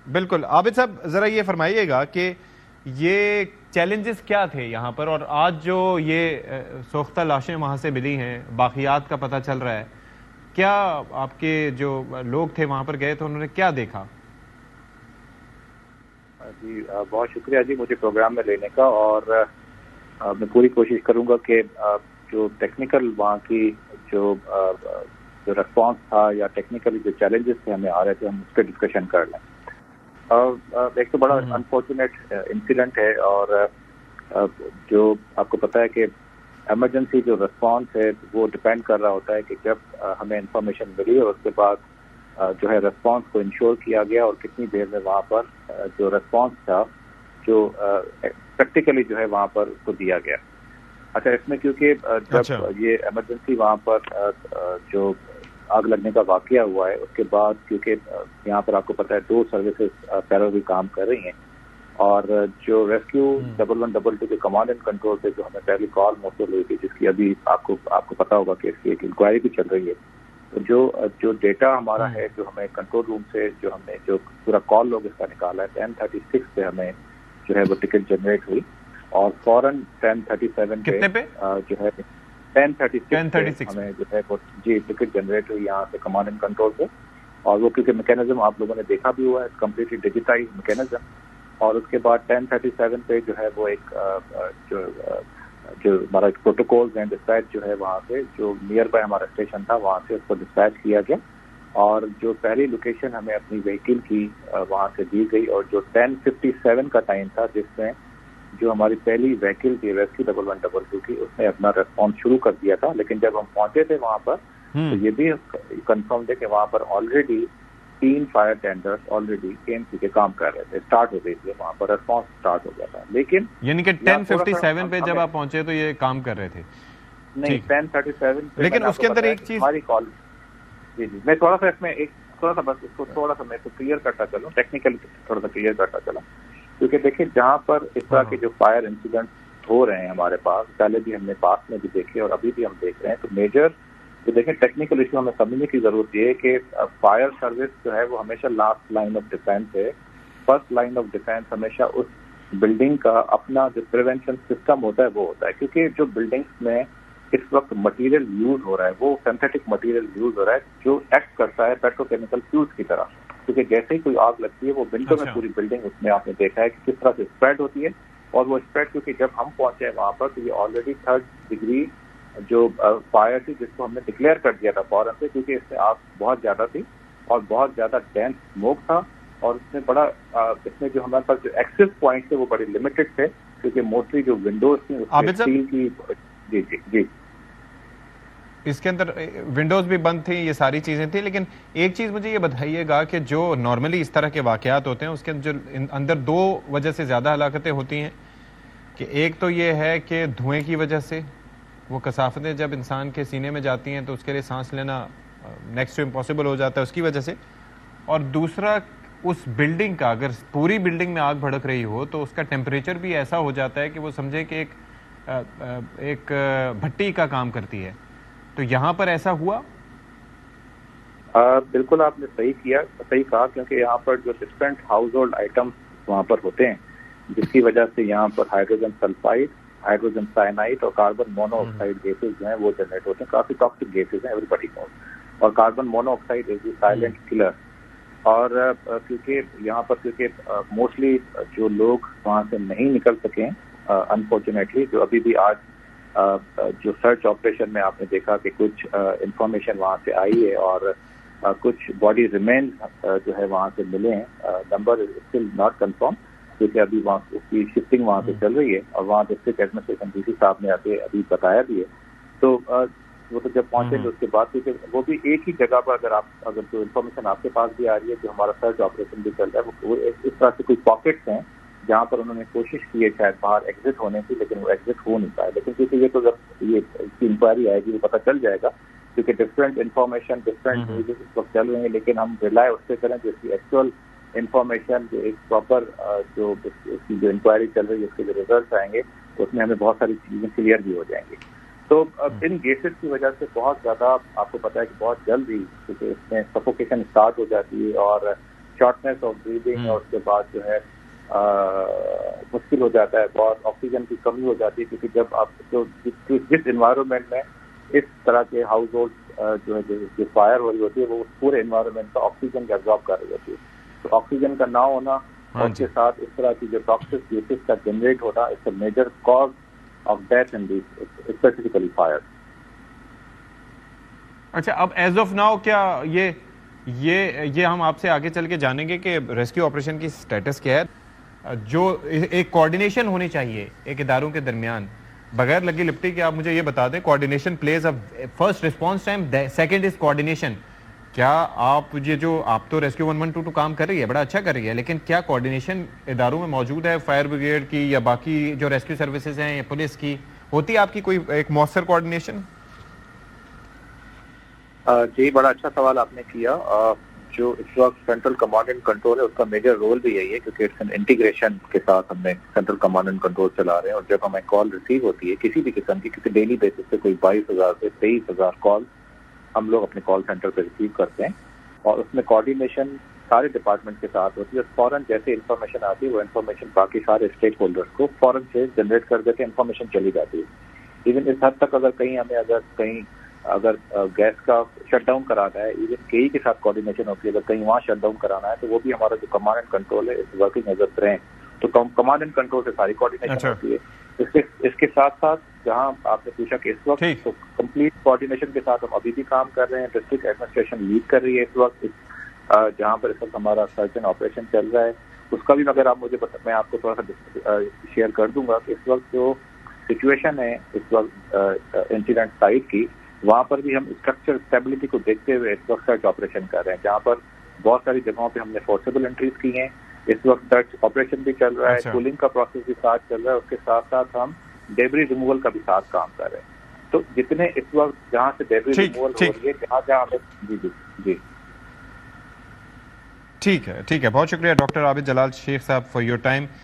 बिल्कुल। आबिद साहब, जरा ये फरमाइएगा कि ये चैलेंजेस क्या थे यहाँ पर, और आज जो ये सोख्ता लाशें वहाँ से मिली हैं, बाकियात का पता चल रहा है, क्या आपके जो लोग थे वहाँ पर गए थे उन्होंने क्या देखा? जी बहुत शुक्रिया जी मुझे प्रोग्राम में लेने का। और मैं पूरी कोशिश करूंगा कि जो टेक्निकल वहाँ की जो जो रिस्पॉन्स था या टेक्निकली जो चैलेंजेस थे हमें आ रहे थे, हम उस पर डिस्कशन कर लें। एक तो बड़ा अनफॉर्चुनेट इंसिडेंट है, और जो आपको पता है कि इमरजेंसी जो रिस्पॉन्स है वो डिपेंड कर रहा होता है कि जब हमें इंफॉर्मेशन मिली और उसके बाद जो है रिस्पॉन्स को इंश्योर किया गया और कितनी देर में वहाँ पर जो रिस्पॉन्स था जो प्रैक्टिकली जो है वहाँ पर उसको दिया गया। अच्छा, इसमें क्योंकि जब ये इमरजेंसी वहाँ पर जो आग लगने का वाकया हुआ है उसके बाद, क्योंकि यहाँ पर आपको पता है 2 सर्विसेज पैरेलल काम कर रही हैं, और जो रेस्क्यू 1122 के कमांड एंड कंट्रोल पे जो हमें पहली कॉल मौसूल हुई थी, जिसकी अभी आपको पता होगा कि इसकी एक इंक्वायरी भी चल रही है, तो जो डेटा हमारा है जो हमें कंट्रोल रूम से जो हमने जो पूरा कॉल लॉग इसका निकाला है 1036 पे हमें जो है वो टिकट जनरेट हुई, और फौरन 1037 पे जो है 1036 हमें जो है वो जी टिकट जनरेट हुई यहाँ से कमांड एंड कंट्रोल से। और वो क्योंकि मैकेनिज्म आप लोगों ने देखा भी हुआ है, कम्प्लीटली डिजिटाइज मैकेनिज्म। और उसके बाद 1037 पे जो है वो एक जो हमारा प्रोटोकॉल्स हैं डिस्पैच जो है वहाँ से जो नियर बाय हमारा स्टेशन था वहाँ से उसको डिस्पैच किया गया, और जो पहली लोकेशन हमें अपनी व्हीकल की वहाँ से दी गई, और जो 1057 का टाइम था जिसमें जो हमारी पहली व्हीकल थी रेस्क्यू 1122 की उसने अपना रेस्पॉन्स शुरू कर दिया था। लेकिन जब हम पहुंचे थे वहाँ पर तो ये भी कंफर्म थे कि वहाँ पर already 3 fire tenders already KMC के काम कर रहे थे, स्टार्ट हो गई थी वहाँ पर, रेस्पॉन्स स्टार्ट हो गया था। लेकिन यानी कि 1057 पे जब आप पहुंचे तो ये काम कर रहे थे? नहीं, 1037 पे। लेकिन उसके अंदर एक चीज हमारी कॉल जी मैं थोड़ा सा इसमें थोड़ा सा बस इसको थोड़ा सा मैं तो क्लियर करता चलूँ, टेक्निकली थोड़ा सा क्लियर करता चला, क्योंकि देखिए जहाँ पर इस तरह के जो फायर इंसिडेंट हो रहे हैं हमारे पास, पहले भी हमने पास में भी देखे और अभी भी हम देख रहे हैं, तो मेजर तो देखें टेक्निकल इशू हमें समझने की जरूरत ये है कि फायर सर्विस जो है वो हमेशा लास्ट लाइन ऑफ डिफेंस है। फर्स्ट लाइन ऑफ डिफेंस हमेशा उस बिल्डिंग का अपना जो प्रिवेंशन सिस्टम होता है वो होता है, क्योंकि जो बिल्डिंग्स में इस वक्त मटेरियल यूज हो रहा है वो सिंथेटिक मटेरियल यूज हो रहा है जो एक्ट करता है पेट्रोकेमिकल फ्यूल्स की तरह, क्योंकि जैसे ही कोई आग लगती है वो विंडो में पूरी बिल्डिंग उसमें आपने देखा है कि किस तरह से स्प्रेड होती है। और वो स्प्रेड क्योंकि जब हम पहुंचे वहां पर तो ये ऑलरेडी 3rd डिग्री जो फायर थी जिसको हमने डिक्लेयर कर दिया था फौरन से, क्योंकि इसमें आग बहुत ज्यादा थी और बहुत ज्यादा डेंस स्मोक था, और इसमें बड़ा इसमें जो हमारे पास जो एक्सेस पॉइंट थे वो बड़े लिमिटेड थे, क्योंकि मोस्टली जो विंडोज थी उसमें स्टील की जी जी जी इसके अंदर विंडोज भी बंद थी, ये सारी चीजें थी। लेकिन एक चीज मुझे ये बताइएगा कि जो नॉर्मली इस तरह के वाकयात होते हैं उसके अंदर 2 वजह से ज्यादा हलाकतें होती हैं, कि एक तो ये है कि धुएं की वजह से वो कसाफतें जब इंसान के सीने में जाती हैं तो उसके लिए सांस लेना नेक्स्ट टू इम्पॉसिबल हो जाता है उसकी वजह से, और दूसरा उस बिल्डिंग का अगर पूरी बिल्डिंग में आग भड़क रही हो तो उसका टेम्परेचर भी ऐसा हो जाता है कि वो समझे कि एक भट्टी का काम करती है। तो यहाँ पर ऐसा हुआ? बिल्कुल आपने सही कहा, क्योंकि यहाँ पर जो डिफरेंट हाउस होल्ड आइटम्स वहाँ पर होते हैं जिसकी वजह से यहाँ पर हाइड्रोजन सल्फाइड, हाइड्रोजन साइनाइड और कार्बन मोनोऑक्साइड गैसेज जो हैं वो जनरेट होते हैं। काफी टॉक्सिक गैसेज हैं, एवरीबॉडी नोज, और carbon monoxide is the silent killer. और क्योंकि यहाँ पर क्योंकि मोस्टली जो लोग वहाँ से नहीं निकल सके अनफॉर्चुनेटली, जो अभी भी आज जो सर्च ऑपरेशन में आपने देखा कि कुछ इंफॉर्मेशन वहाँ से आई है और कुछ बॉडी रिमेन जो है वहाँ से मिले हैं, नंबर स्टिल नॉट कंफर्म, क्योंकि अभी वहाँ उसकी शिफ्टिंग वहाँ से चल रही है, और वहाँ डिस्ट्रिक्ट एडमिनिस्ट्रेशन डीसी साहब ने आके अभी बताया भी है। तो वो तो जब पहुंचेंगे उसके बाद, क्योंकि वो भी एक ही जगह पर अगर जो इन्फॉर्मेशन आपके पास भी आ रही है, जो हमारा सर्च ऑपरेशन भी चल रहा है, वो इस तरह से कोई पॉकेट्स हैं जहाँ पर उन्होंने कोशिश की है शायद बाहर एग्जिट होने की, लेकिन वो एग्जिट हो नहीं पाया। लेकिन क्योंकि ये तो जब ये इंक्वायरी आएगी वो पता चल जाएगा, क्योंकि डिफरेंट इन्फॉर्मेशन डिफरेंट न्यूज़ इस वक्त चल रही हैं, लेकिन हम रिलाय उस पर करें जिसकी एक्चुअल इन्फॉर्मेशन जो एक प्रॉपर जो इसकी जो इंक्वायरी चल रही है उसके जो रिजल्ट आएंगे उसमें हमें बहुत सारी चीजें क्लियर भी हो जाएंगी। तो इन गैसेज की वजह से बहुत ज्यादा आपको पता है कि बहुत जल्दी क्योंकि इसमें सफोकेशन स्टार्ट हो जाती है, और शॉर्टनेस ऑफ ब्रीदिंग और उसके बाद जो है मुश्किल हो जाता है, बहुत ऑक्सीजन की कमी हो जाती है, क्योंकि जब आप जिस इन्वायरमेंट में इस तरह के हाउस होल्ड जो है जो फायर हो रही होती है वो उस पूरे इन्वायरमेंट का ऑक्सीजन एब्जॉर्ब कर रही होती है, तो ऑक्सीजन का ना होना और उसके साथ इस तरह की जो टॉक्सिक गैसेस का जनरेट होना it's a major cause of death in this specifically fire. अच्छा, अब एज ऑफ नाउ क्या ये हम आपसे आगे चल के जानेंगे कि रेस्क्यू ऑपरेशन की स्टेटस क्या है, जो एक कोऑर्डिनेशन होनी चाहिए एक इदारों के दरमियान, बगैर लगी लिपटी कि आप मुझे ये बता दें coordination plays a first response time, second is coordination. क्या आप आप तो रेस्क्यू 112 काम कर रही है, बड़ा अच्छा कर रही है, लेकिन क्या कोऑर्डिनेशन इदारों में मौजूद है, फायर ब्रिगेड की या बाकी जो रेस्क्यू सर्विसेज हैं या पुलिस की, होती है आपकी कोई एक मौसर कोऑर्डिनेशन? जी, बड़ा अच्छा सवाल आपने किया। जो इस वक्त सेंट्रल कमांड एंड कंट्रोल है उसका मेजर रोल भी यही है, क्योंकि इट्स एन इंटीग्रेशन के साथ हमने सेंट्रल कमांड एंड कंट्रोल चला रहे हैं, और जब हमें कॉल रिसीव होती है किसी भी किस्म की, किसी डेली बेसिस पे कोई 22,000 से 23,000 कॉल हम लोग अपने कॉल सेंटर पे रिसीव करते हैं, और उसमें कोऑर्डिनेशन सारे डिपार्टमेंट के साथ होती है। फौरन जैसे इन्फॉर्मेशन आती है वो इन्फॉर्मेशन बाकी सारे स्टेक होल्डर्स को फौरन से जनरेट कर देके इन्फॉर्मेशन चली जाती है। इवन इस हद तक अगर गैस का शटडाउन कराना है, इवन केई के साथ कोऑर्डिनेशन होती है, अगर कहीं वहाँ शटडाउन कराना है तो वो भी हमारा जो कमांड एंड कंट्रोल है इस वर्किंग एज अ ब्रेन, तो कमांड एंड कंट्रोल से सारी कोऑर्डिनेशन होती है। इसके साथ साथ जहाँ आपने पूछा कि इस वक्त तो कंप्लीट कोऑर्डिनेशन के साथ हम अभी भी काम कर रहे हैं। डिस्ट्रिक्ट एडमिनिस्ट्रेशन लीड कर रही है इस वक्त, जहाँ पर इस वक्त हमारा सर्च एंड ऑपरेशन चल रहा है, उसका भी अगर आप मुझे मैं आपको थोड़ा सा शेयर कर दूंगा कि इस वक्त जो सिचुएशन है इस वक्त इंसिडेंट साइट की, वहाँ पर भी हम स्ट्रक्चर स्टेबिलिटी को देखते हुए इस वक्त सर्च ऑपरेशन कर रहे हैं, जहाँ पर बहुत सारी जगहों पे हमने फोर्सेबल एंट्रीज की हैं। इस वक्त सर्च ऑपरेशन भी चल रहा है, कूलिंग का प्रोसेस भी साथ चल रहा है, उसके साथ साथ हम डेब्री रिमूवल का भी साथ काम कर रहे हैं। तो जितने इस वक्त जहाँ से डेब्री रिमूवल हो रही है, जहाँ हमें जी जी जी ठीक है, बहुत शुक्रिया डॉक्टर आबिद जलाल शेख साहब फॉर योर टाइम।